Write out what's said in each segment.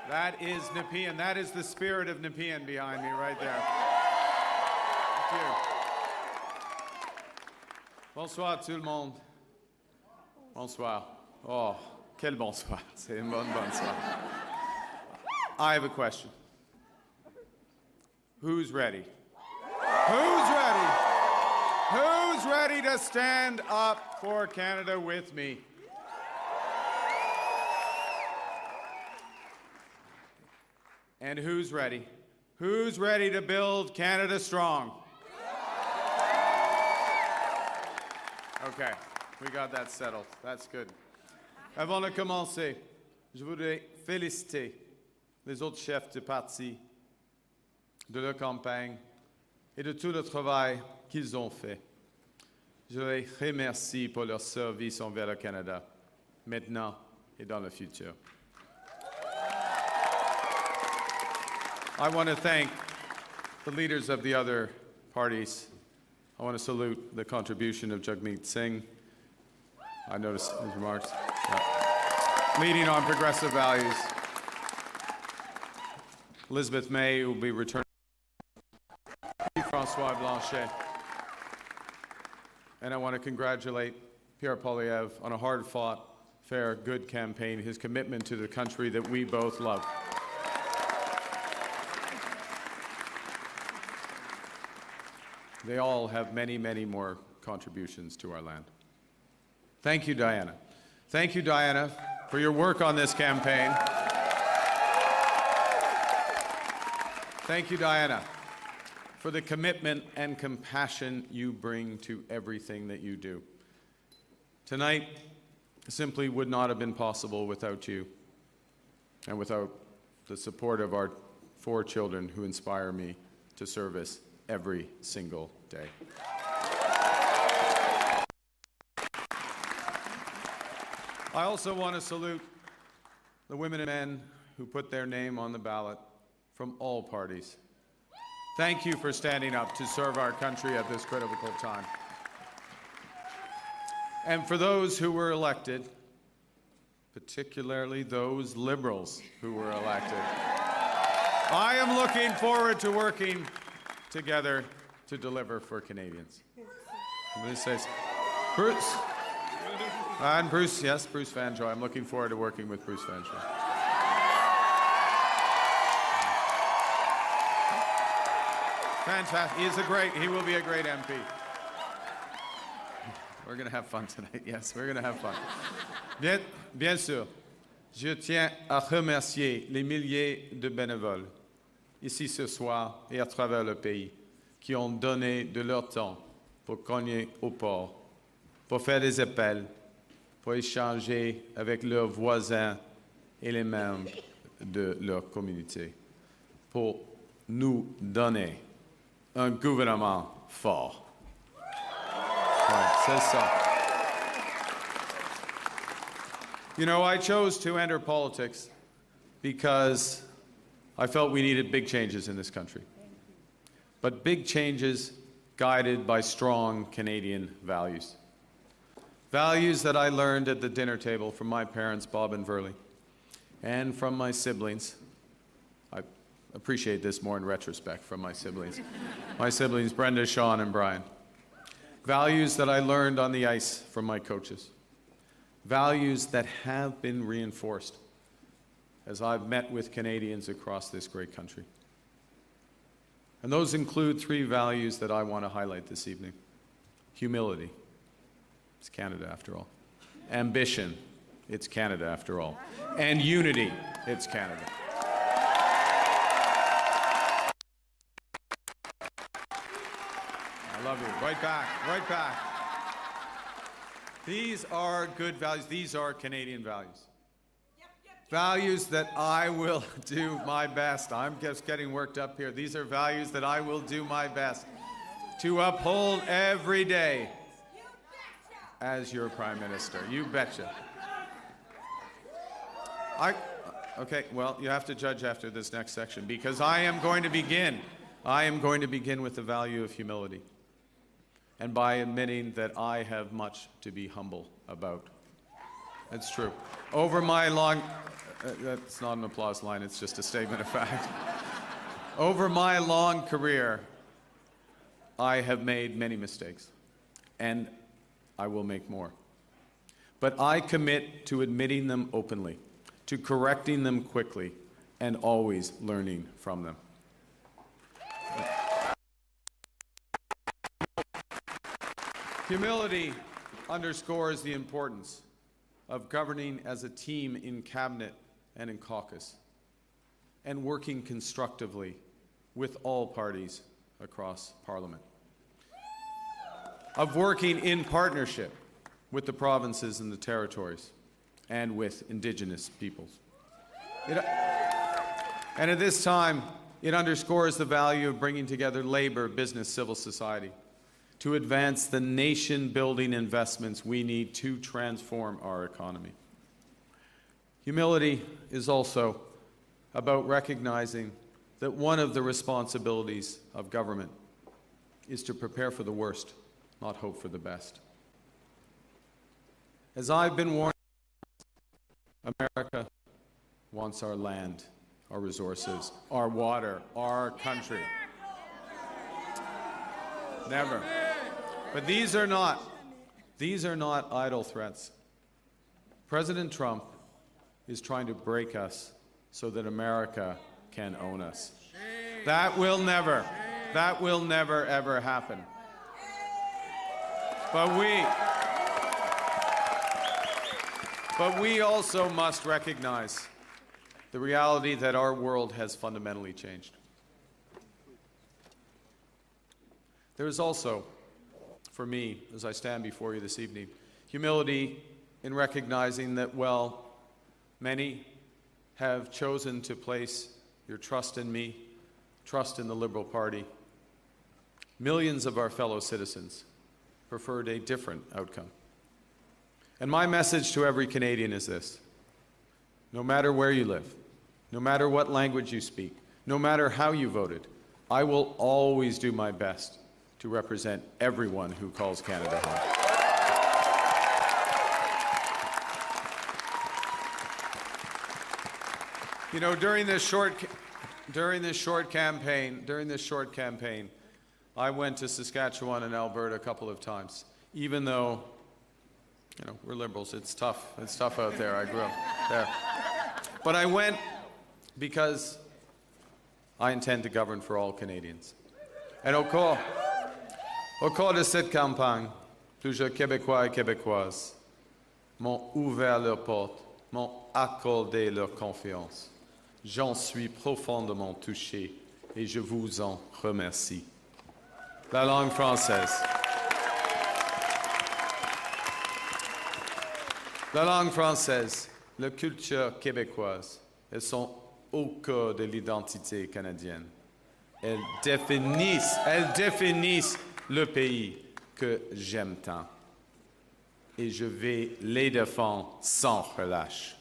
That is Nepean. That is the spirit of Nepean behind me right there. Thank you. Bonsoir tout le monde. Bonsoir. Oh, quel bonsoir. C'est un bon bonsoir. I have a question. Who's ready? Who's ready? Who's ready to stand up for Canada with me? And who's ready? Who's ready to build Canada strong? Okay, we got that settled. That's good. Avant de commencer, je voudrais féliciter les autres chefs de parti, de leur campagne et de tout le travail qu'ils ont fait. Je les remercie pour leur service envers le Canada, maintenant et dans le futur. I want to thank the leaders of the other parties. I want to salute the contribution of Jagmeet Singh. I noticed his remarks. Yeah. Leading on progressive values. Elizabeth May will be returning. François Blanchet. And I want to congratulate Pierre Poilievre on a hard-fought, fair, good campaign, his commitment to the country that we both love. They all have many, many more contributions to our land. Thank you, Diana. Thank you, Diana, for your work on this campaign. Thank you, Diana, for the commitment and compassion you bring to everything that you do. Tonight simply would not have been possible without you and without the support of our 4 children who inspire me to service every single day. I also want to salute the women and men who put their name on the ballot from all parties. Thank you for standing up to serve our country at this critical time. And for those who were elected, particularly those Liberals who were elected, I am looking forward to working together to deliver for Canadians. This says, Bruce. And Bruce, yes, Bruce Vanjoy. I'm looking forward to working with Bruce Vanjoy. Fantastic. He will be a great MP. We're going to have fun tonight. Yes, we're going to have fun. Bien sûr, je tiens à remercier les milliers de bénévoles ici ce soir et à travers le pays, qui ont donné de leur temps pour cogner au port, pour faire des appels, pour échanger avec leurs voisins et les membres de leur communauté, pour nous donner un gouvernement fort. Ouais, c'est ça. You know, I chose to enter politics because I felt we needed big changes in this country, but big changes guided by strong Canadian values. Values that I learned at the dinner table from my parents, Bob and Verley, and from my siblings. I appreciate this more in retrospect from my siblings. My siblings, Brenda, Sean, and Brian. Values that I learned on the ice from my coaches. Values that have been reinforced as I've met with Canadians across this great country. And those include 3 values that I want to highlight this evening. Humility. It's Canada after all. Ambition. It's Canada after all. And unity. It's Canada. I love you. Right back. Right back. These are good values. These are Canadian values. Values that I will do my best. I'm just getting worked up here. These are values that I will do my best to uphold every day as your Prime Minister. You betcha. Okay, well, you have to judge after this next section because I am going to begin with the value of humility and by admitting that I have much to be humble about. That's true. Over my long That's not an applause line, it's just a statement of fact. Over my long career, I have made many mistakes, and I will make more. But I commit to admitting them openly, to correcting them quickly, and always learning from them. Humility underscores the importance of governing as a team in cabinet and in caucus, and working constructively with all parties across Parliament, of working in partnership with the provinces and the territories, and with Indigenous peoples. And at this time, it underscores the value of bringing together labor, business, civil society, to advance the nation-building investments we need to transform our economy. Humility is also about recognizing that one of the responsibilities of government is to prepare for the worst, not hope for the best. As I've been warned, America wants our land, our resources, our water, our country. Never. But these are not idle threats. President Trump is trying to break us so that America can own us. That will never ever happen. But we also must recognize the reality that our world has fundamentally changed. There is also, for me, as I stand before you this evening, humility in recognizing that, well, many have chosen to place your trust in me, trust in the Liberal Party. Millions of our fellow citizens preferred a different outcome. And my message to every Canadian is this: no matter where you live, no matter what language you speak, no matter how you voted, I will always do my best to represent everyone who calls Canada home. You know, during this short campaign, I went to Saskatchewan and Alberta a couple of times, even though, you know, we're Liberals. It's tough. It's tough out there. I grew up there. But I went because I intend to govern for all Canadians. And au cours de cette campagne, plusieurs Québécois et Québécoises m'ont ouvert leurs portes, m'ont accordé leur confiance. J'en suis profondément touché et je vous en remercie. La langue française. La langue française, la culture québécoise, elles sont au cœur de l'identité canadienne. Elles définissent le pays que j'aime tant. Et je vais les défendre sans relâche.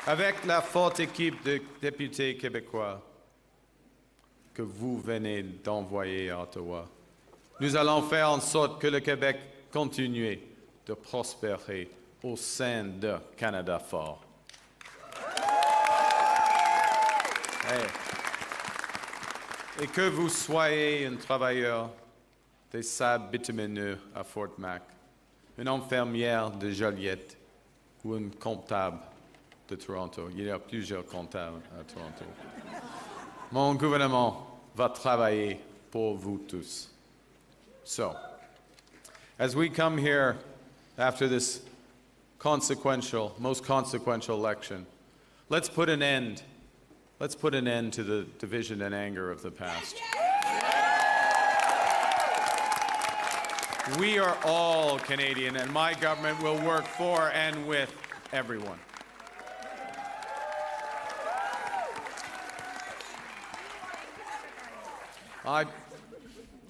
Avec la forte équipe de députés québécois que vous venez d'envoyer à Ottawa, nous allons faire en sorte que le Québec continue de prospérer au sein de Canada fort. Et que vous soyez un travailleur des sables bitumineux à Fort Mac, une infirmière de Joliette ou un comptable de Toronto. Il y a plusieurs comptables à Toronto. Mon gouvernement va travailler pour vous tous. So, as we come here after this consequential, most consequential election, let's put an end to the division and anger of the past. We are all Canadian, and my government will work for and with everyone.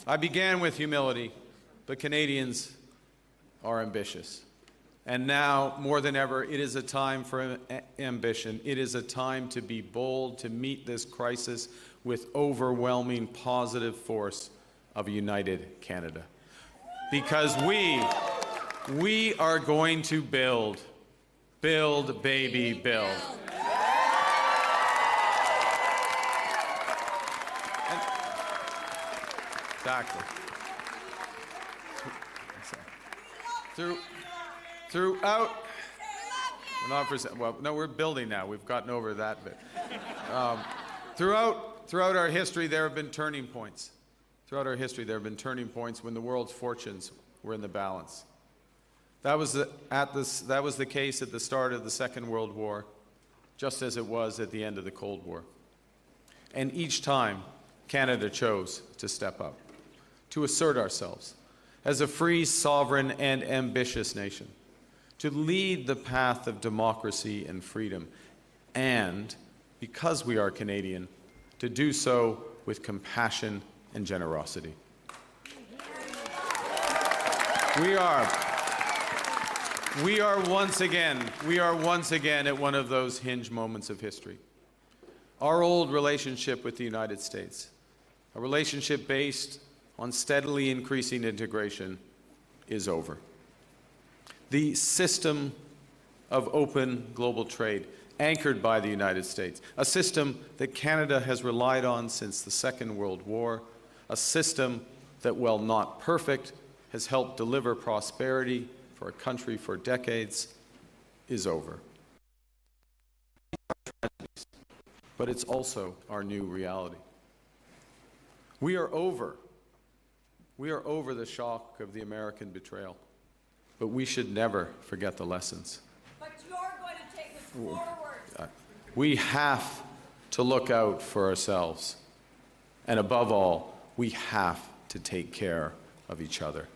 I began with humility, but Canadians are ambitious. And now, more than ever, it is a time for ambition. It is a time to be bold, to meet this crisis with overwhelming positive force of a united Canada. Because We are going to build. Build, baby, build. Exactly. Throughout, we're building now. We've gotten over that bit. Throughout our history, there have been turning points. Throughout our history, there have been turning points when the world's fortunes were in the balance. That was the case at the start of the Second World War, just as it was at the end of the Cold War. And each time, Canada chose to step up, to assert ourselves as a free, sovereign, and ambitious nation, to lead the path of democracy and freedom, and, because we are Canadian, to do so with compassion and generosity. We are once again at one of those hinge moments of history. Our old relationship with the United States, a relationship based on steadily increasing integration, is over. The system of open global trade, anchored by the United States, a system that Canada has relied on since the Second World War, a system that, while not perfect, has helped deliver prosperity for a country for decades, is over. But it's also our new reality. We are over the shock of the American betrayal, but we should never forget the lessons. But you're going to take us forward. We have to look out for ourselves. And above all, we have to take care of each other.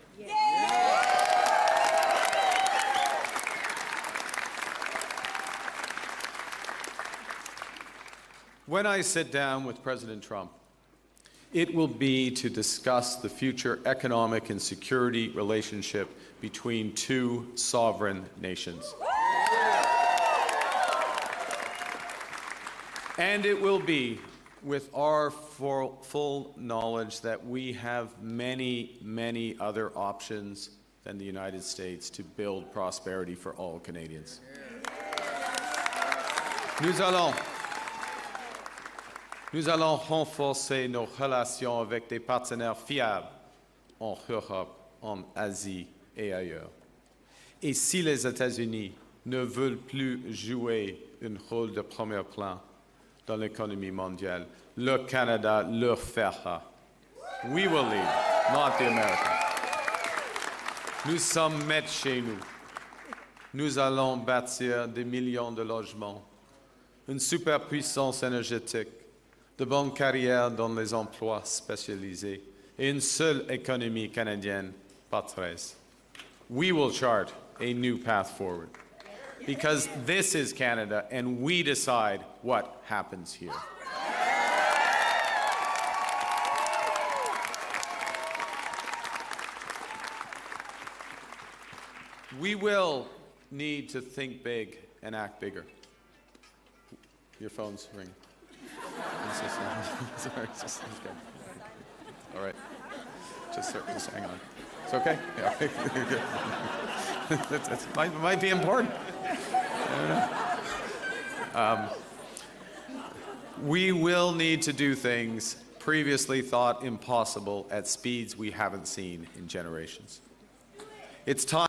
When I sit down with President Trump, it will be to discuss the future economic and security relationship between two sovereign nations. And it will be with our full knowledge that we have many, many other options than the United States to build prosperity for all Canadians. Nous allons renforcer nos relations avec des partenaires fiables en Europe, en Asie et ailleurs. Et si les États-Unis ne veulent plus jouer un rôle de premier plan dans l'économie mondiale, le Canada le fera. We will lead, not the Americans. Nous sommes maîtres chez nous. Nous allons bâtir des millions de logements, une superpuissance énergétique, de bonnes carrières dans les emplois spécialisés et une seule économie canadienne par 13. We will chart a new path forward because this is Canada and we decide what happens here. We will need to think big and act bigger. Your phone's ringing. Sorry, just okay. All right. Just hang on. It's okay? Yeah. It might be important. I don't know. We will need to do things previously thought impossible at speeds we haven't seen in generations. It's time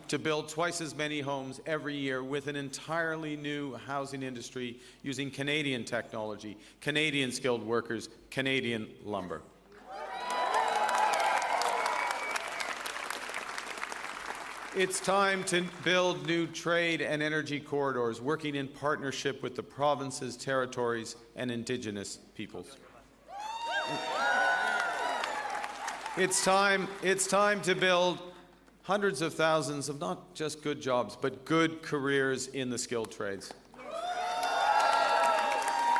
to build twice as many homes every year with an entirely new housing industry using Canadian technology, Canadian skilled workers, Canadian lumber. It's time to build new trade and energy corridors, working in partnership with the provinces, territories, and Indigenous peoples. It's time to build hundreds of thousands of not just good jobs, but good careers in the skilled trades.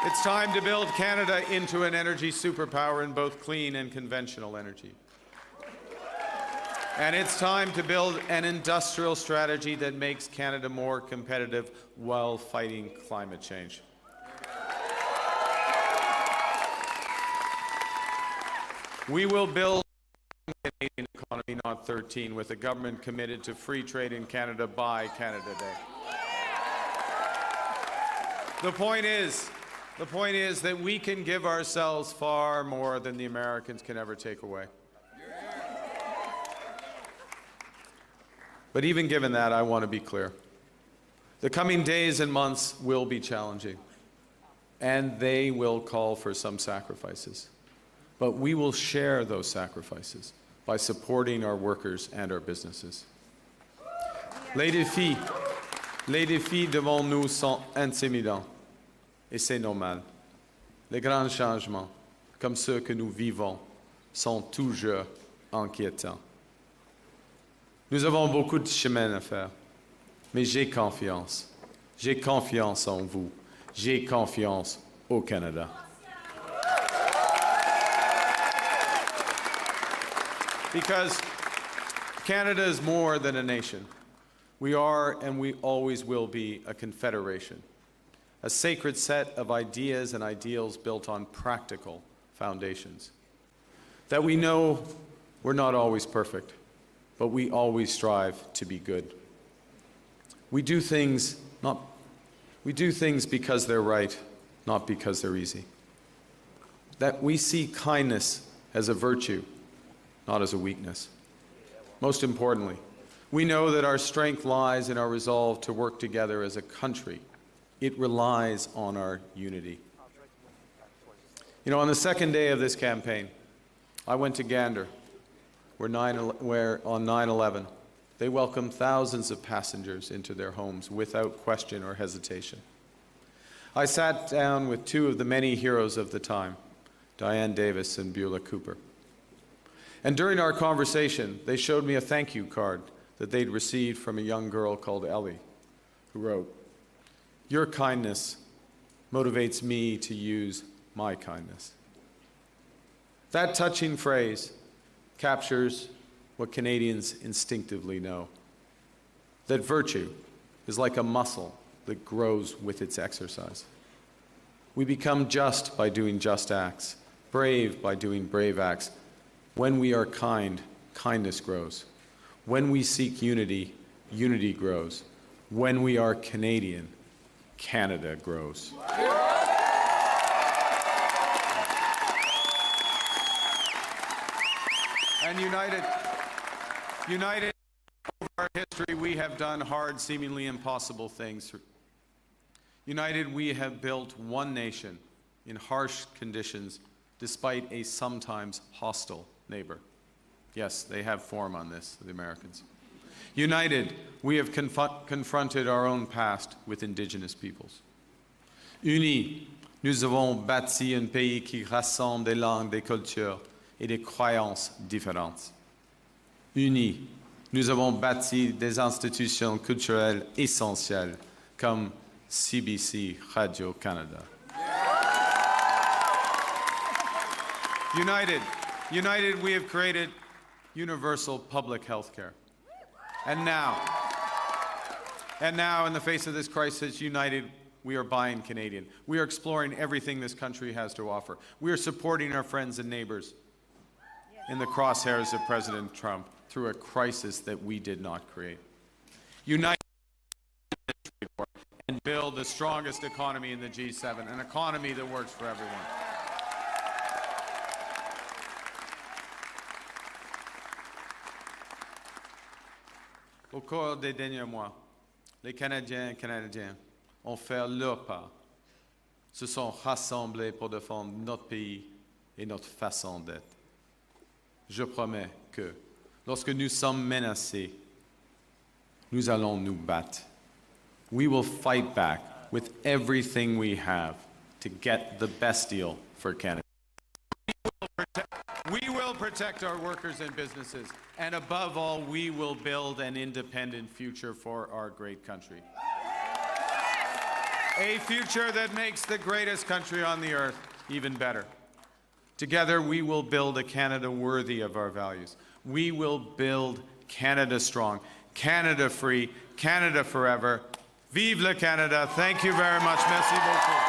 It's time to build Canada into an energy superpower in both clean and conventional energy. And it's time to build an industrial strategy that makes Canada more competitive while fighting climate change. We will build a Canadian economy, not not 13, with a government committed to free trade in Canada by Canada Day. The point is that we can give ourselves far more than the Americans can ever take away. But even given that, I want to be clear. The coming days and months will be challenging, and they will call for some sacrifices. But we will share those sacrifices by supporting our workers and our businesses. Les défis devant nous sont intimidants, et c'est normal. Les grands changements, comme ceux que nous vivons, sont toujours inquiétants. Nous avons beaucoup de chemin à faire, mais j'ai confiance. J'ai confiance en vous. J'ai confiance au Canada. Because Canada is more than a nation. We are and we always will be a confederation, a sacred set of ideas and ideals built on practical foundations. That we know we're not always perfect, but we always strive to be good. We do things because they're right, not because they're easy. That we see kindness as a virtue, not as a weakness. Most importantly, we know that our strength lies in our resolve to work together as a country. It relies on our unity. You know, on the second day of this campaign, I went to Gander, where on 9/11, they welcomed thousands of passengers into their homes without question or hesitation. I sat down with two of the many heroes of the time, Diane Davis and Beulah Cooper. And during our conversation, they showed me a thank you card that they'd received from a young girl called Ellie, who wrote, "Your kindness motivates me to use my kindness." That touching phrase captures what Canadians instinctively know, that virtue is like a muscle that grows with its exercise. We become just by doing just acts, brave by doing brave acts. When we are kind, kindness grows. When we seek unity, unity grows. When we are Canadian, Canada grows. And united over our history, we have done hard, seemingly impossible things. United, we have built one nation in harsh conditions despite a sometimes hostile neighbor. Yes, they have form on this, the Americans. United, we have confronted our own past with Indigenous peoples. Unis, nous avons bâti un pays qui rassemble des langues, des cultures et des croyances différentes. Unis, nous avons bâti des institutions culturelles essentielles comme CBC Radio-Canada. United, we have created universal public health care. And now, in the face of this crisis, united, we are buying Canadian. We are exploring everything this country has to offer. We are supporting our friends and neighbors in the crosshairs of President Trump through a crisis that we did not create. United and build the strongest economy in the G7, an economy that works for everyone. Au cours des derniers mois, les Canadiens et Canadiennes ont fait leur part, se sont rassemblés pour défendre notre pays et notre façon d'être. Je promets que, lorsque nous sommes menacés, nous allons nous battre. We will fight back with everything we have to get the best deal for Canada. We will protect our workers and businesses, and above all, we will build an independent future for our great country. A future that makes the greatest country on the earth even better. Together, we will build a Canada worthy of our values. We will build Canada strong, Canada free, Canada forever. Vive le Canada. Thank you very much. Merci beaucoup.